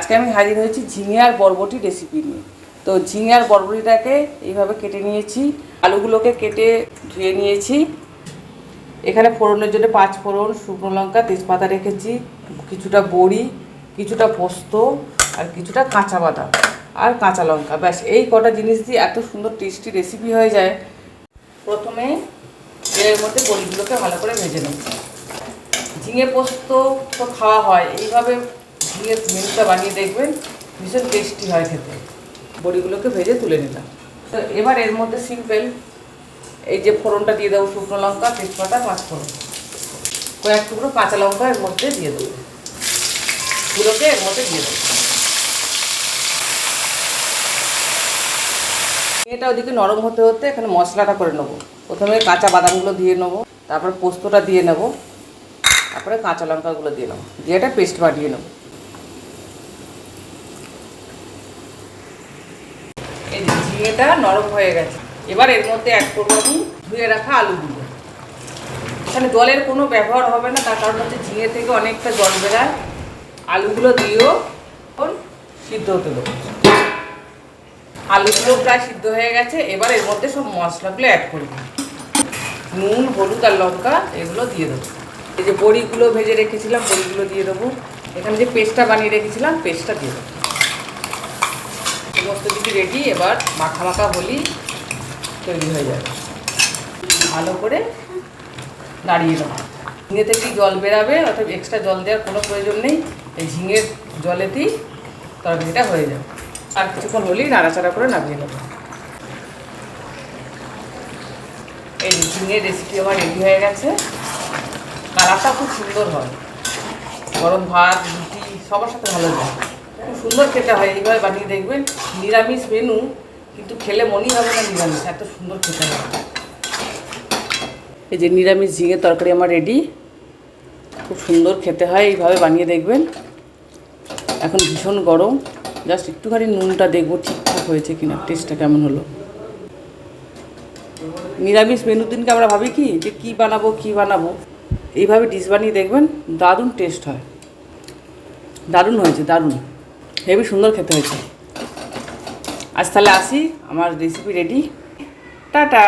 আজকে আমি হাজির হয়েছি ঝিঙে আর বরবটি রেসিপি নিয়ে। তো ঝিঙে আর বরবটিটাকে এইভাবে কেটে নিয়েছি, আলুগুলোকে কেটে ধুয়ে নিয়েছি। এখানে ফোড়নের জন্য 5 ফোড়ন, শুকনো লঙ্কা, তেজপাতা রেখেছি, কিছুটা বড়ি, কিছুটা পোস্ত আর কিছুটা কাঁচা বাদাম আর কাঁচা লঙ্কা। ব্যাস এই কটা জিনিস দিয়ে এত সুন্দর টেস্টি রেসিপি হয়ে যায়। প্রথমে এর মধ্যে বড়িগুলোকে ভালো করে ভেজে নেব। ঝিঙে পোস্ত তো খাওয়া হয়, এইভাবে ঝিঙের মেনুটা বানিয়ে দেখবেন, ভীষণ টেস্টি হয় খেতে। বড়িগুলোকে ভেজে তুলে নিলাম। তো এবার এর মধ্যে সিম্পল এই যে ফোড়নটা দিয়ে দেবো, শুকনো লঙ্কা, তেজপাতা, 5 ফোড়ন, কয়েক টুকরো কাঁচা লঙ্কা এর মধ্যে দিয়ে দেবো, গুলোকে এর মধ্যে দিয়ে দেবো। এটা ওদিকে নরম হতে হতে এখানে মশলাটা করে নেবো। প্রথমে কাঁচা বাদামগুলো দিয়ে নেবো, তারপরে পোস্তটা দিয়ে নেবো, তারপরে কাঁচা লঙ্কাগুলো দিয়ে নেবো, দিয়ে একটা পেস্ট বানিয়ে নেবো। এই ঝিঙেটা নরম হয়ে গেছে, এবার এর মধ্যে অ্যাড করবো আমি ধুয়ে রাখা আলুগুলো। এখানে জলের কোনো ব্যবহার হবে না, তার কারণ হচ্ছে ঝিঙে থেকে অনেকটা জল বেরায়। আলুগুলো দিয়েও সিদ্ধ হতে দেবো। আলুগুলো প্রায় সিদ্ধ হয়ে গেছে, এবার এর মধ্যে সব মশলাগুলো অ্যাড করব। নুন, হলুদ আর লঙ্কা এগুলো দিয়ে দেবো। এই যে বড়িগুলো ভেজে রেখেছিলাম, বড়িগুলো দিয়ে দেবো। এখানে যে পেস্টটা বানিয়ে রেখেছিলাম, পেস্টটা দিয়ে দেবো। সমস্ত কিছু রেডি, এবার মাখা মাখা হলেই তৈরি হয়ে যাবে। ভালো করে নাড়িয়ে দেবো। ঝিঙে থেকেই জল বেরাবে, অর্থাৎ এক্সট্রা জল দেওয়ার কোনো প্রয়োজন নেই। এই ঝিঙের জলেতেই তরকারিটা হয়ে যাবে। আর কিছুক্ষণ হলেই নাড়াচাড়া করে নামিয়ে নেবো। এই ঝিঙের রেসিপি আমার রেডি হয়ে গেছে। কালারটা খুব সুন্দর হয়, গরম ভাত, রুটি সবার সাথে ভালো যায়, খুব সুন্দর খেতে হয়। এইভাবে বানিয়ে দেখবেন, নিরামিষ মেনু কিন্তু খেলে মনেই হবে না নিরামিষ, এত সুন্দর খেতে হয়। এই যে নিরামিষ ঝিঙের তরকারি আমার রেডি, খুব সুন্দর খেতে হয়, এইভাবে বানিয়ে দেখবেন। এখন ভীষণ গরম, জাস্ট একটুখানি নুনটা দেখবো ঠিকঠাক হয়েছে কিনা, টেস্টটা কেমন হলো। নিরামিষ মেনুর দিনকে আমরা ভাবি কি যে কী বানাবো, এইভাবে ডিশ বানিয়ে দেখবেন, দারুণ টেস্ট হয়, দারুণ হয়েছে, দারুণ হেবি সুন্দর খেতে হয়েছে। আজ তাহলে আসি, আমার রেসিপি রেডি, টাটা।